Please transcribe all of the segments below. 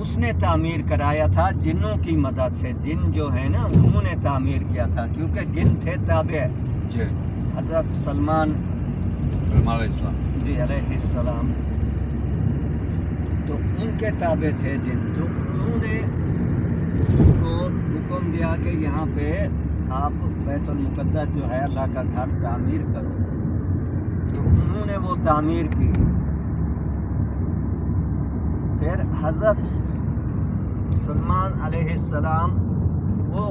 اس نے تعمیر کرایا تھا جنوں کی مدد سے. جن جو ہے نا انہوں نے تعمیر کیا تھا کیونکہ جن تھے تابع جی حضرت سلمان علیہ السلام. جی علیہ السلام. تو ان کے تابع تھے جن. تو انہوں نے ان کو حکم دیا کہ یہاں پہ آپ بیت المقدس جو ہے اللہ کا گھر تعمیر کرو. تو انہوں نے وہ تعمیر کی. پھر حضرت سلمان علیہ السلام وہ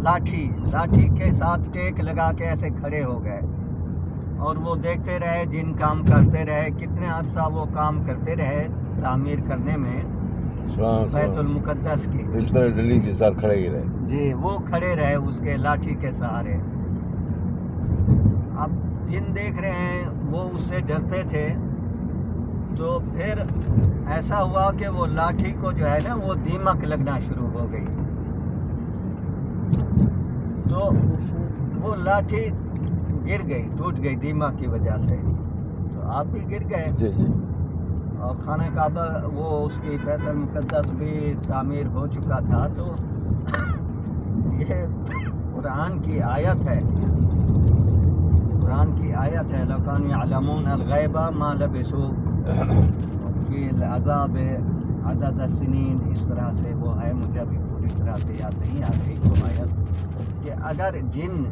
لاٹھی کے ساتھ ٹیک لگا کے ایسے کھڑے ہو گئے اور وہ دیکھتے رہے. جن کام کرتے رہے, کتنے عرصہ وہ کام کرتے رہے تعمیر کرنے میں بیت المقدس کی. اس طرح ڈلی کے ساتھ کھڑے ہی رہے. جی وہ کھڑے رہے اس کے لاٹھی کے سہارے. اب جن دیکھ رہے ہیں وہ اس سے ڈرتے تھے. تو پھر ایسا ہوا کہ وہ لاٹھی کو جو ہے نا وہ دیمک لگنا شروع ہو گئی. تو وہ لاٹھی گر گئی, ٹوٹ گئی دیمک کی وجہ سے. تو آپ بھی گر گئے. جی جی. اور خانہ کعبہ وہ اس کی بیت المقدس بھی تعمیر ہو چکا تھا. تو یہ قرآن کی آیت ہے. قرآن کی آیت ہے لَوْ كَانُوا يَعْلَمُونَ الْغَيْبَ مَا لَبِثُوا فِي الْعَذَابِ عَدَدَ السِّنِينَ. اس طرح سے وہ ہے, مجھے ابھی پوری طرح سے یاد نہیں آ رہی وہ آیت کہ اگر جن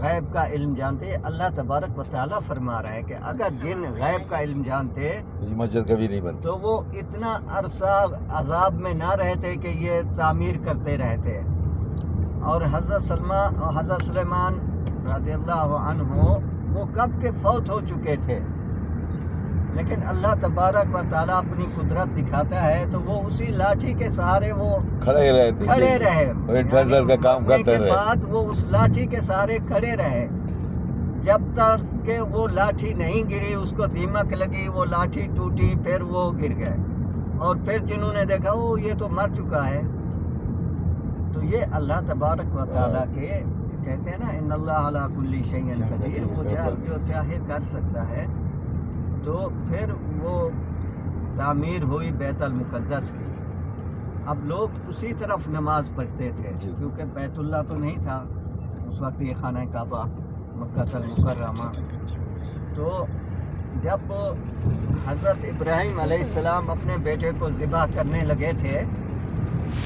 غیب کا علم جانتے. اللہ تبارک و تعالیٰ فرما رہا ہے کہ اگر جن غیب کا علم جانتے مسجد کبھی نہیں بنتی. تو وہ اتنا عرصہ عذاب میں نہ رہتے کہ یہ تعمیر کرتے رہتے. اور حضرت سلیمان رضی اللہ عنہ وہ کب کے فوت ہو چکے تھے, لیکن اللہ تبارک و تعالیٰ اپنی قدرت دکھاتا ہے تو وہ اسی لاٹھی کے سہارے وہ کھڑے رہے. یعنی کا کام کرتے کے رہے. بعد وہ اس لاٹھی کے سہارے کھڑے رہے جب تک کہ وہ لاٹھی نہیں گری, اس کو دیمک لگی, وہ لاٹھی ٹوٹی, پھر وہ گر گئے. اور پھر جنہوں نے دیکھا وہ یہ تو مر چکا ہے. تو یہ اللہ تبارک و تعالیٰ کے کہتے ہیں نا ان اللہ علی کل شیء قدیر. وہ جو چاہے کر سکتا ہے. تو پھر وہ تعمیر ہوئی بیت المقدس کی. اب لوگ اسی طرف نماز پڑھتے تھے کیونکہ بیت اللہ تو نہیں تھا اس وقت, یہ خانہ کعبہ مکہ المکرمہ. تو جب حضرت ابراہیم علیہ السلام اپنے بیٹے کو ذبح کرنے لگے تھے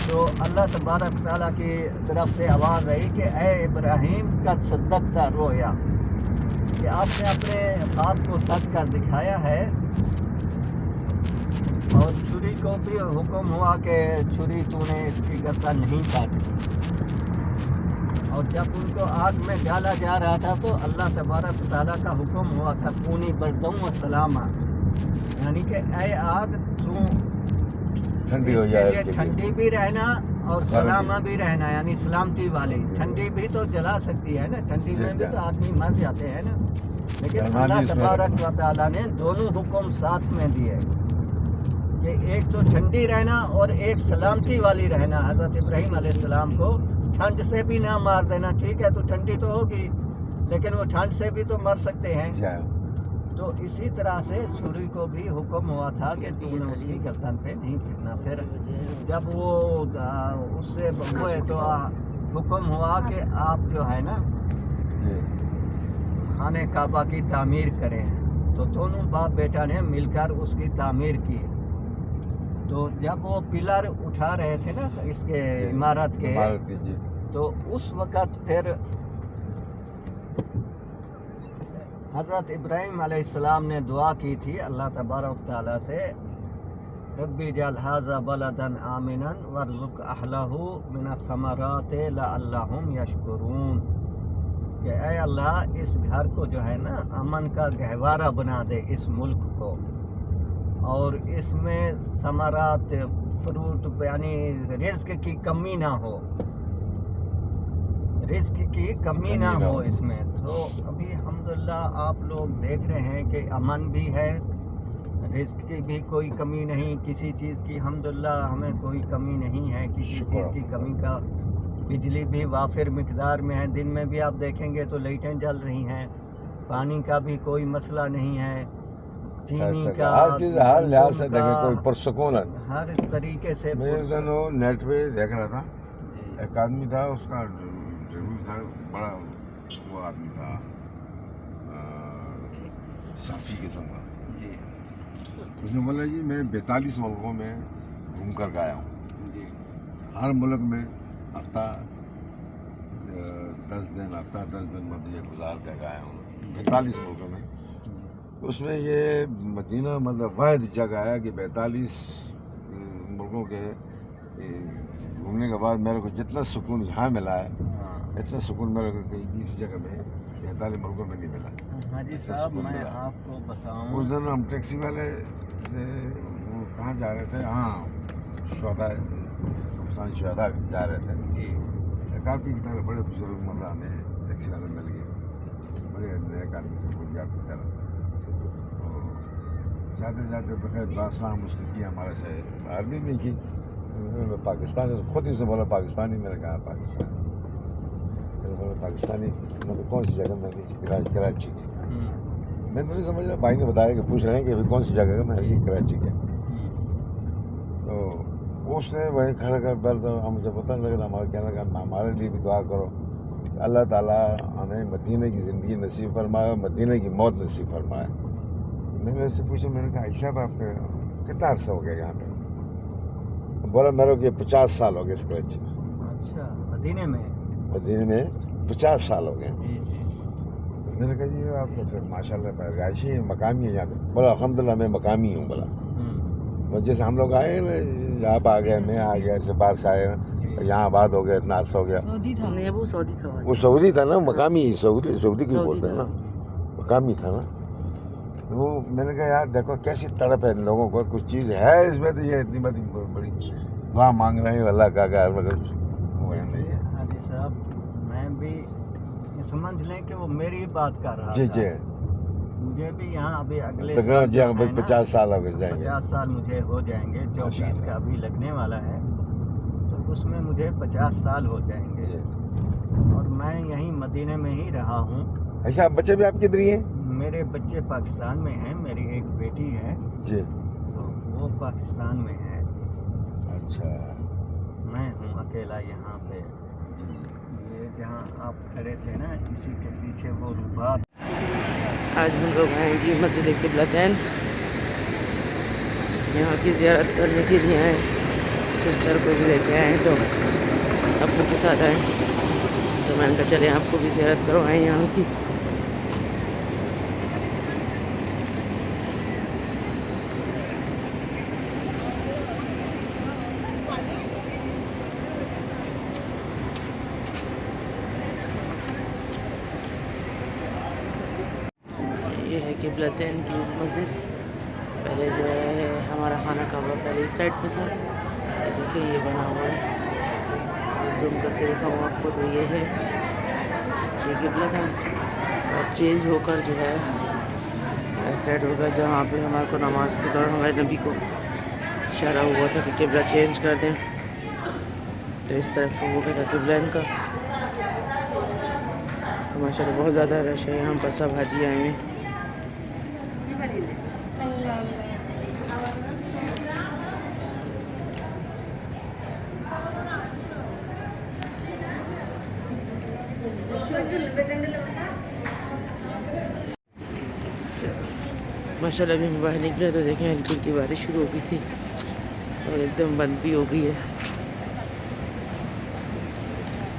تو اللہ تبارک تعالیٰ کی طرف سے آواز آئی کہ اے ابراہیم قد صدقت رؤیا, کہ آپ نے اپنے خواب کو سچ کر دکھایا ہے. اور چھری کو بھی حکم ہوا کہ چھری تو نے اس کی گردن نہیں کاٹی. اور جب ان کو آگ میں ڈالا جا رہا تھا تو اللہ تبارک تعالیٰ کا حکم ہوا تھا کونی بردوں و سلاما, یعنی کہ اے آگ تو ٹھنڈی ہو اس کے جائے, لیے ٹھنڈی بھی رہنا اور سلامہ بھی رہنا, یعنی سلامتی والی. ٹھنڈی بھی تو جلا سکتی ہے نا, ٹھنڈی میں بھی تو آدمی مر جاتے ہیں نا. لیکن اللہ تبارک و تعالیٰ نے دونوں حکم ساتھ میں دیے کہ ایک تو ٹھنڈی رہنا اور ایک سلامتی والی رہنا. حضرت ابراہیم علیہ السلام کو ٹھنڈ سے بھی نہ مار دینا. ٹھیک ہے تو ٹھنڈی تو ہوگی لیکن وہ ٹھنڈ سے بھی تو مر سکتے ہیں. تو اسی طرح سے چھری کو بھی حکم ہوا تھا کہ تو نے اس کی گردن پہ نہیں پھرنا. پھر جب وہ اس سے ہوئے تو حکم ہوا کہ آپ جو ہے نا خانہ کعبہ کی تعمیر کریں. تو دونوں باپ بیٹا نے مل کر اس کی تعمیر کی. تو جب وہ پلر اٹھا رہے تھے نا اس کے عمارت کے, تو اس وقت پھر حضرت ابراہیم علیہ السلام نے دعا کی تھی اللہ تبارک تعالیٰ سے ربی اجعل ھذا بلدا آمنا وارزق اہلہ من الثمرات لعلہم یشکرون, کہ اے اللہ اس گھر کو جو ہے نا امن کا گہوارہ بنا دے اس ملک کو, اور اس میں ثمرات فروٹ یعنی رزق کی کمی نہ ہو, رزق کی کمی نہ ہو اس میں. تو ابھی الحمدللہ آپ لوگ دیکھ رہے ہیں کہ امن بھی ہے, رزق کی بھی کوئی کمی نہیں, کسی چیز کی الحمدللہ ہمیں کوئی کمی نہیں ہے کسی چیز کی کمی کا. بجلی بھی وافر مقدار میں ہے, دن میں بھی آپ دیکھیں گے تو لائٹیں جل رہی ہیں, پانی کا بھی کوئی مسئلہ نہیں ہے, چینی کا ہر چیز ہر لحاظ سے گندم دیکھیں کا، کوئی پرسکون ہے. ہر طریقے سے میں ایک دن وہ نیٹ پہ دیکھ رہا تھا، جی ایک آدمی تھا، اس کا ریویو تھا، بڑا وہ آدمی تھا، صافی قسم کا. جی اس نے بولا جی میں 42 ملکوں میں گھوم کر آیا ہوں، جی ہر ملک میں ہفتہ 10 دن مدینہ گزار کر آیا ہوں 42 ملکوں میں. اس میں یہ مدینہ مطلب واحد جگہ ہے کہ 42 ملکوں کے گھومنے کے بعد میرے کو جتنا سکون یہاں ملا ہے ہاں اتنا سکون میرے کو کہیں کسی جگہ میں 45 ملکوں میں نہیں ملا. حاجی صاحب میں آپ کو بتاؤں، اس دن ہم ٹیکسی والے سے وہ کہاں جا رہے تھے، ہاں شہدا قبرستان شہدا جا رہے تھے. جی کافی طرح بڑے بزرگ مطلب ہمیں ٹیکسی والے مل گئے، بڑے نیک آدمی تھے پنجاب کی طرف. جاتے جاتے بخیر السلام اس نے کی ہمارے سے عربی میں کی. پاکستانی خود ہی سے بولا پاکستانی، میں نے کہا پاکستانی. میں نے بولا پاکستانی مطلب کون سی جگہ؟ میں نے کراچی کی. میں تو نہیں سمجھ رہا، بھائی نے بتایا کہ پوچھ رہے ہیں کہ کون سی جگہ ہے، میں نے کہا کراچی کے. تو اس نے وہیں کھڑا کر بیٹھ تو مجھے پتہ نہیں لگا. ہمارے کہنے کا ہمارے لیے بھی دعا کرو کہ اللہ تعالیٰ ہمیں مدینہ کی زندگی نصیب فرمائے اور مدینہ کی موت نصیب فرمائے. میں نے اس سے پوچھا، میں نے کہا عائشہ آپ کا کتنا عرصہ ہو گیا یہاں پہ؟ بولا میرے کو 50 سال ہو گئے اس کراچی میں. اچھا مدینے میں؟ مدینے میں 50 سال ہو گئے. جی جی میں نے کہا جی آپ پھر ماشاء اللہ رہائشی ہیں، مقامی ہیں یہاں پہ؟ بولا الحمدللہ میں مقامی ہوں. بولا جیسے ہم لوگ آئے نا یہاں پہ آ گئے، میں آ گیا ایسے باہر سے آئے یہاں آباد ہو گیا، اتنا عرصہ ہو گیا. سعودی تھا نہیں، وہ سعودی تھا. وہ سعودی تھا نا، مقامی سعودی کی بولتے ہیں نا، مقامی تھا نا. وہ میں نے کہا یار دیکھو کیسی تڑپ ہے ان لوگوں کو، کچھ چیز ہے اس میں تو یہ اتنی بڑی دعا مانگ رہے ہیں اللہ کا کہ وہ ہے نہیں. حاجی صاحب میں بھی سمجھ لیں کہ وہ میری بات کر رہا جی تھا. جی مجھے بھی یہاں ابھی اگلے تقریباً سال جی جو ہے نا، 50 سال ہو جائیں گے. 50 سال مجھے ہو جائیں گے. 24 کا ابھی لگنے والا ہے تو اس میں مجھے 50 سال ہو جائیں گے. جی اور میں یہیں مدینے میں ہی رہا ہوں. ایسا بچے بھی آپ کدھر ہی ہیں؟ میرے بچے پاکستان میں ہیں، میری ایک بیٹی ہے جی تو وہ پاکستان میں ہے. اچھا. میں ہوں اکیلا یہاں پہ. یہ جہاں آپ کھڑے تھے نا اسی کے پیچھے وہ رباط. آج ہم لوگ آئے جی مسجد قبلتین، یہاں کی زیارت کرنے کے لیے آئے. سسٹر کو بھی لے کے آئے تو ابو کے ساتھ آئے تو میں نے کہا چلے آپ کو بھی زیارت کروائیں یہاں کی. یہ ہے قبلتین کی مسجد. پہلے جو ہے ہمارا خانہ کعبہ پہلے اس سائڈ پہ تھا. دیکھیں یہ بنا ہوا ہے، زوم کر کے دکھاؤں آپ کو. تو یہ ہے یہ قبلہ تھا. اب چینج ہو کر جو ہے اس سائڈ ہوگا جہاں پہ ہمارے کو نماز کے دوران ہمارے نبی کو اشارہ ہوا تھا کہ قبلہ چینج کر دیں. تو اس طرف ہو گیا تھا قبلہ ان کا. ماشاء اللہ بہت زیادہ رش ہے یہاں پر، سب حاجی آئے ہیں. ماشاء اللہ ابھی ہم باہر نکلے تو دیکھیں ہلکی ہلکی بارش شروع ہو گئی تھی اور ایک دم بند بھی ہو گئی ہے.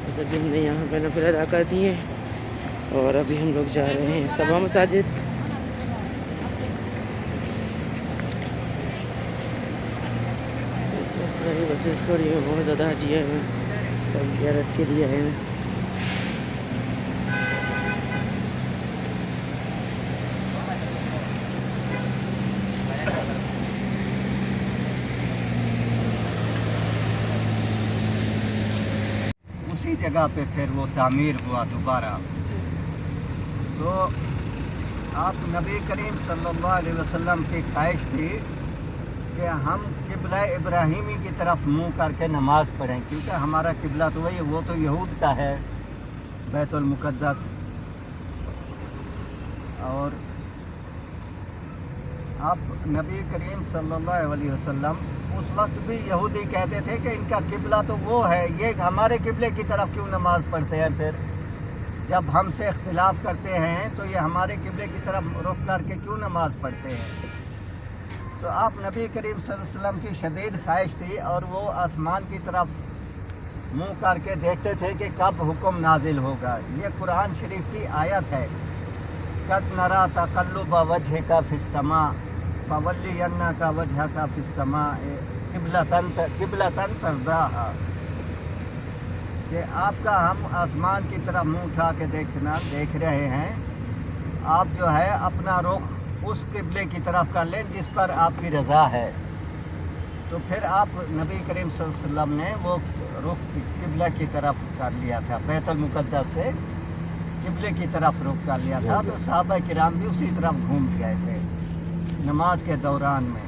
بس ابھی ہم نے یہاں پہ نفل ادا کر دی ہے اور ابھی ہم لوگ جا رہے ہیں صبا مساجد. ساری بسیز کھڑی ہیں، بہت زیادہ حاجی آئے ہیں، سب زیارت کے لیے آئے ہیں. اسی جگہ پہ پھر وہ تعمیر ہوا دوبارہ. تو آپ نبی کریم صلی اللہ علیہ وسلم کی خواہش تھی کہ ہم قبلہ ابراہیمی کی طرف منہ کر کے نماز پڑھیں، کیونکہ ہمارا قبلہ تو وہی، وہ تو یہود کا ہے بیت المقدس. اور اب نبی کریم صلی اللہ علیہ وسلم اس وقت بھی یہودی کہتے تھے کہ ان کا قبلہ تو وہ ہے، یہ ہمارے قبلے کی طرف کیوں نماز پڑھتے ہیں؟ پھر جب ہم سے اختلاف کرتے ہیں تو یہ ہمارے قبلے کی طرف رخ کر کے کیوں نماز پڑھتے ہیں؟ تو آپ نبی کریم صلی اللہ علیہ وسلم کی شدید خواہش تھی اور وہ آسمان کی طرف منہ کر کے دیکھتے تھے کہ کب حکم نازل ہوگا۔ یہ قرآن شریف کی آیت ہے، قد نرا تقلب وجهک فی السماء فولینک وجهک فی السماء قبلۃ ترضاها، کہ آپ کا ہم آسمان کی طرف منہ اٹھا کے دیکھ رہے ہیں، آپ جو ہے اپنا رخ اس قبلے کی طرف کر لیں جس پر آپ کی رضا ہے۔ تو پھر آپ نبی کریم صلی اللہ علیہ وسلم نے وہ رخ قبلہ کی طرف کر لیا تھا، بیت المقدس سے قبلے کی طرف رخ کر لیا تھا، تو صحابہ کرام بھی اسی طرف گھوم گئے تھے نماز کے دوران میں۔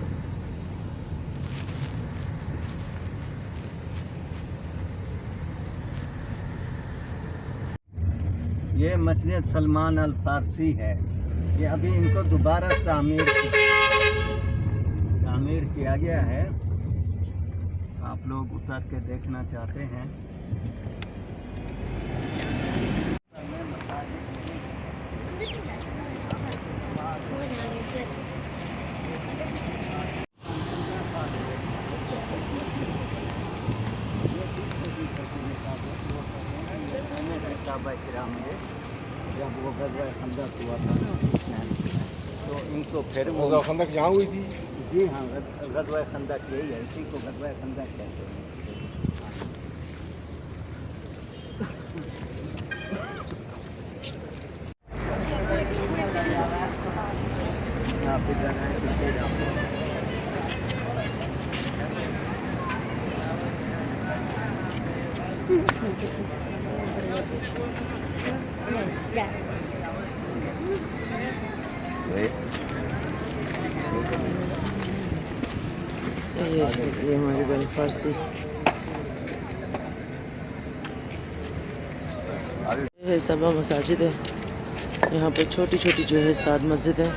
یہ مسجد سلمان الفارسی ہے، یہ ابھی ان کو دوبارہ تعمیر کیا گیا ہے، آپ لوگ اتر کے دیکھنا چاہتے ہیں۔ صحابہ کرام نے جب وہ غزوہ خندق ہوا تھا تو ان کو پھر غزوہ خندق جہاں ہوئی تھی؟ جی ہاں، غزوہ خندق یہی ہے، اسی کو غزوہ خندق کہتے ہیں۔ آپ ادھر آئیں پیچھے جاؤ۔ یہ مسجد الفارسی یہ سبا مساجد ہے، یہاں پہ چھوٹی چھوٹی جو ہے 7 مسجد ہیں،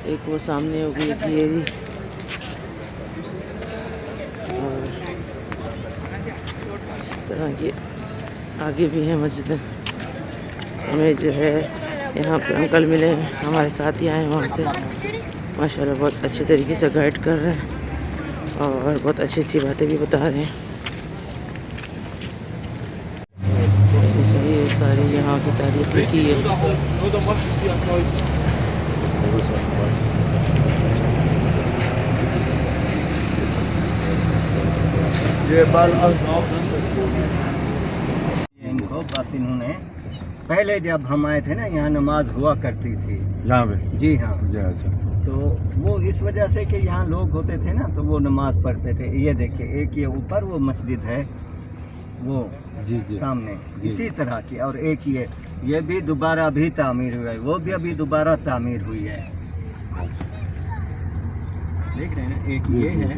ایک وہ سامنے ہوگی، ایک یہ بھی، اور اس طرح کی آگے بھی ہیں مسجدیں۔ ہمیں جو ہے یہاں پہ انکل ملے ہیں، ہمارے ساتھ ہی آئے وہاں سے، ماشاءاللہ بہت اچھے طریقے سے گائیڈ کر رہے ہیں اور بہت اچھی اچھی باتیں بھی بتا رہے ہیں۔ یہ ساری یہاں کی تاریخ لکھی ہے۔ ان کو بس انہوں نے پہلے جب ہم آئے تھے نا یہاں نماز ہوا کرتی تھی یہاں پہ؟ جی ہاں، اچھا۔ تو وہ اس وجہ سے کہ یہاں لوگ ہوتے تھے نا تو وہ نماز پڑھتے تھے۔ یہ دیکھیں، ایک یہ اوپر وہ مسجد ہے وہ جی سامنے جی۔ اسی طرح کی، اور ایک یہ بھی دوبارہ بھی تعمیر ہوا ہے، وہ بھی ابھی دوبارہ تعمیر ہوئی ہے، دیکھ رہے ہیں نا، ایک یہ ہے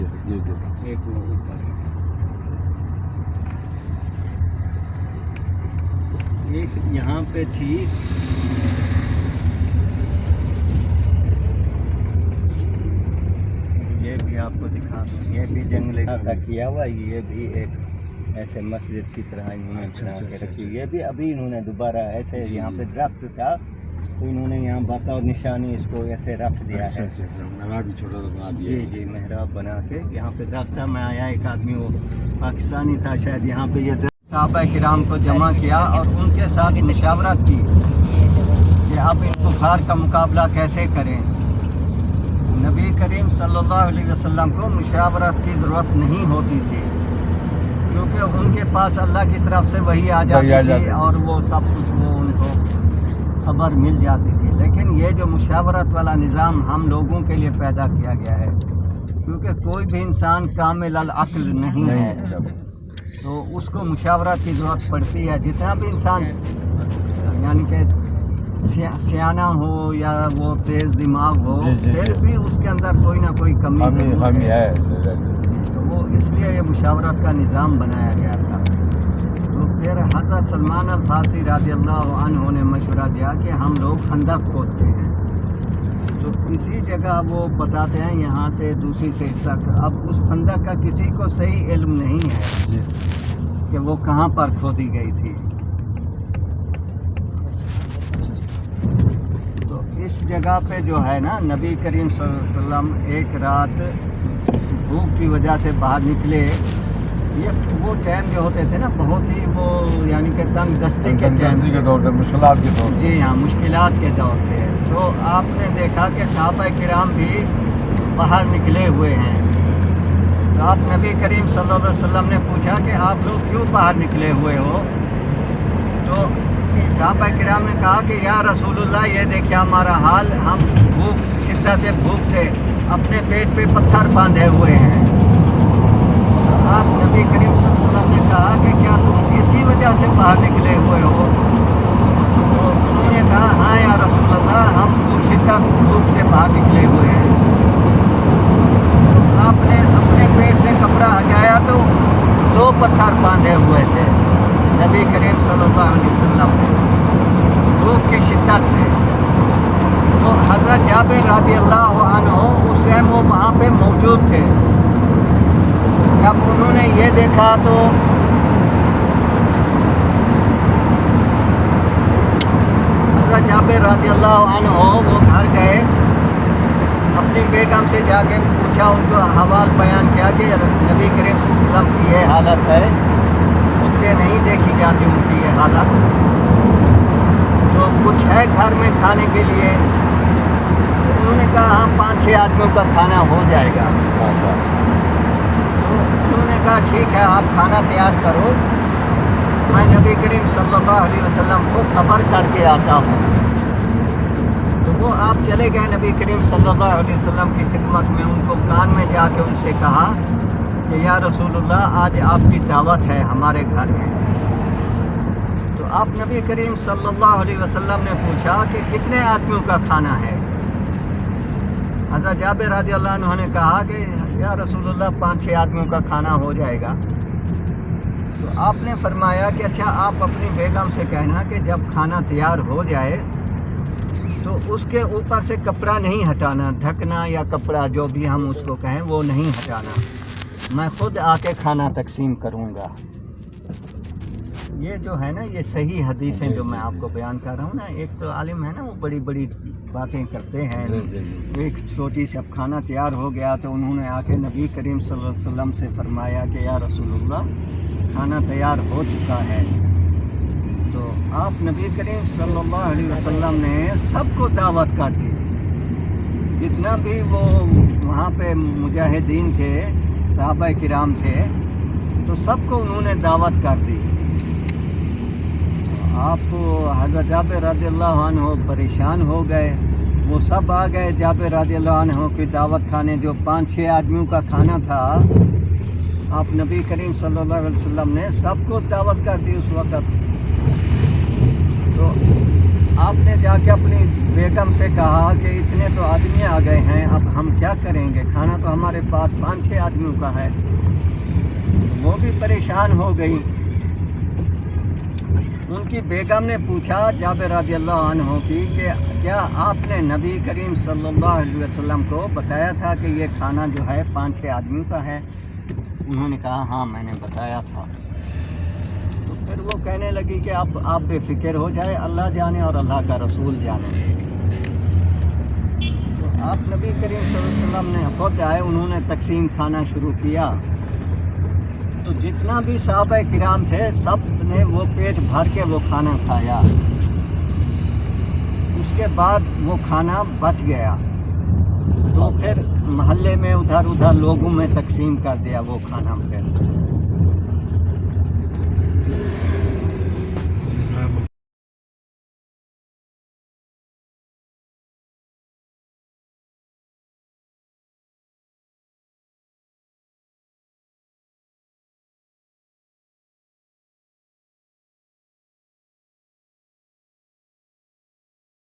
ایک وہ اوپر ہے۔ ایک یہاں پہ تھی یہ بھی آپ کو دکھا دوں، یہ بھی جنگل کا کیا ہوا، یہ بھی ایک ایسے مسجد کی طرح انہوں نے بنا کے رکھی۔ یہ بھی ابھی انہوں نے دوبارہ ایسے یہاں پہ درخت تھا تو انہوں نے یہاں بطور نشانی اس کو ایسے رکھ دیا ہے۔ محراب بھی چھوٹا سا بنا دیا۔ جی محراب بنا کے یہاں پہ درخت تھا، میں آیا ایک آدمی وہ پاکستانی تھا شاید، یہاں پہ یہ صحابہ کرام کو جمع کیا اور ان کے ساتھ مشاورت کی کہ اب ان کفار کا مقابلہ کیسے کریں۔ نبی کریم صلی اللہ علیہ وسلم کو مشاورت کی ضرورت نہیں ہوتی تھی کیونکہ ان کے پاس اللہ کی طرف سے وحی آ جاتی تھی اور وہ سب کچھ وہ ان کو خبر مل جاتی تھی۔ لیکن یہ جو مشاورت والا نظام ہم لوگوں کے لیے پیدا کیا گیا ہے، کیونکہ کوئی بھی انسان کامل العقل نہیں ہے تو اس کو مشاورت کی ضرورت پڑتی ہے۔ جتنا بھی انسان یعنی کہ سیانہ ہو یا وہ تیز دماغ ہو، پھر بھی اس کے اندر کوئی نہ کوئی کمی ہے، تو وہ اس لیے یہ مشاورت کا نظام بنایا گیا تھا۔ تو پھر حضرت سلمان الفارسی رضی اللہ عنہ نے مشورہ دیا کہ ہم لوگ خندق کھودتے ہیں، تو اسی جگہ وہ بتاتے ہیں یہاں سے دوسری سائڈ تک. اب اس خندق کا کسی کو صحیح علم نہیں ہے جی کہ وہ کہاں پر کھودی گئی تھی. تو اس جگہ پہ جو ہے نا نبی کریم صلی اللہ علیہ وسلم ایک رات بھوک کی وجہ سے باہر نکلے. یہ وہ ٹائم جو ہوتے تھے نا بہت ہی وہ یعنی کہ تنگ دستی کے ٹائم کے دور تھے, مشکلات کے دور. جی ہاں مشکلات کے دور تھے. تو آپ نے دیکھا کہ صحابہ کرام بھی باہر نکلے ہوئے ہیں. تو آپ نبی کریم صلی اللہ علیہ وسلم نے پوچھا کہ آپ لوگ کیوں باہر نکلے ہوئے ہو؟ تو صحابہ کرام نے کہا کہ یا رسول اللہ یہ دیکھیں ہمارا حال, ہم بھوک شدت بھوک سے اپنے پیٹ پہ پتھر باندھے ہوئے ہیں. آپ نبی کریم صلی اللہ علیہ وسلم نے کہا کہ کیا تم اسی وجہ سے باہر نکلے ہوئے ہو؟ تو انہوں نے کہا ہاں یا رسول اللہ ہم شدت بھوک سے باہر نکلے ہوئے ہیں. آپ نے اپنے پیٹ سے کپڑا ہٹایا تو 2 پتھر باندھے ہوئے تھے نبی کریم صلی اللہ علیہ وسلم نے بھوک کی شدت سے. تو حضرت جابر رضی اللہ عنہ اس ٹائم وہ وہاں پہ موجود تھے. جب انہوں نے یہ دیکھا تو حضرت جابر رضی اللہ عنہ وہ گھر گئے, اپنی بیگم سے جا کے پوچھا, ان کو حوال بیان کیا کہ نبی کریم صلی اللہ علیہ وسلم کی یہ حالت ہے, مجھ سے نہیں دیکھی جاتی ان کی یہ حالت, تو کچھ ہے گھر میں کھانے کے لیے؟ انہوں نے کہا ہاں 5-6 آدمیوں کا کھانا ہو جائے گا. انہوں نے کہا ٹھیک ہے آپ کھانا تیار کرو, میں نبی کریم صلی اللہ علیہ وسلم کو خبر کر کے آتا ہوں. تو وہ آپ چلے گئے نبی کریم صلی اللہ علیہ وسلم کی خدمت میں, ان کو کان میں جا کے ان سے کہا کہ یا رسول اللہ آج آپ کی دعوت ہے ہمارے گھر میں. تو آپ نبی کریم صلی اللہ علیہ وسلم نے پوچھا کہ کتنے آدمیوں کا کھانا ہے؟ حضرت جابر رضی اللہ عنہ نے کہا کہ یا رسول اللہ 5-6 آدمیوں کا کھانا ہو جائے گا. تو آپ نے فرمایا کہ اچھا آپ اپنی بیگم سے کہنا کہ جب کھانا تیار ہو جائے تو اس کے اوپر سے کپڑا نہیں ہٹانا, ڈھکنا یا کپڑا جو بھی ہم اس کو کہیں وہ نہیں ہٹانا, میں خود آ کے کھانا تقسیم کروں گا. یہ جو ہے نا یہ صحیح حدیثیں جو میں آپ کو بیان کر رہا ہوں نا, ایک تو عالم ہے نا وہ بڑی بڑی باتیں کرتے ہیں. ایک چھوٹی سی اب کھانا تیار ہو گیا تو انہوں نے آ کے نبی کریم صلی اللہ علیہ وسلم سے فرمایا کہ یا رسول اللہ کھانا تیار ہو چکا ہے. تو آپ نبی کریم صلی اللہ علیہ وسلم نے سب کو دعوت کر دی, جتنا بھی وہ وہاں پہ مجاہدین تھے, صحابہ کرام تھے, تو سب کو انہوں نے دعوت کر دی. آپ کو حضرت جابر رضی اللہ عنہ پریشان ہو گئے, وہ سب آ گئے جابر رضی اللہ عنہ کی دعوت کھانے. جو 5-6 آدمیوں کا کھانا تھا آپ نبی کریم صلی اللہ علیہ وسلم نے سب کو دعوت کر دی اس وقت. تو آپ نے جا کے اپنی بیگم سے کہا کہ اتنے تو آدمی آ گئے ہیں, اب ہم کیا کریں گے, کھانا تو ہمارے پاس 5-6 آدمیوں کا ہے. وہ بھی پریشان ہو گئی. ان کی بیگم نے پوچھا جابر رضی اللہ عنہ کی کہ کیا آپ نے نبی کریم صلی اللہ علیہ وسلم کو بتایا تھا کہ یہ کھانا جو ہے 5-6 آدمیوں کا ہے؟ انہوں نے کہا ہاں میں نے بتایا تھا. تو پھر وہ کہنے لگی کہ آپ بے فکر ہو جائے, اللہ جانے اور اللہ کا رسول جانے. تو آپ نبی کریم صلی اللہ علیہ وسلم نے خود آئے, انہوں نے تقسیم کھانا شروع کیا. تو جتنا بھی صحابہ کرام تھے سب نے وہ پیٹ بھر کے وہ کھانا کھایا. اس کے بعد وہ کھانا بچ گیا تو پھر محلے میں ادھر ادھر لوگوں میں تقسیم کر دیا وہ کھانا. پھر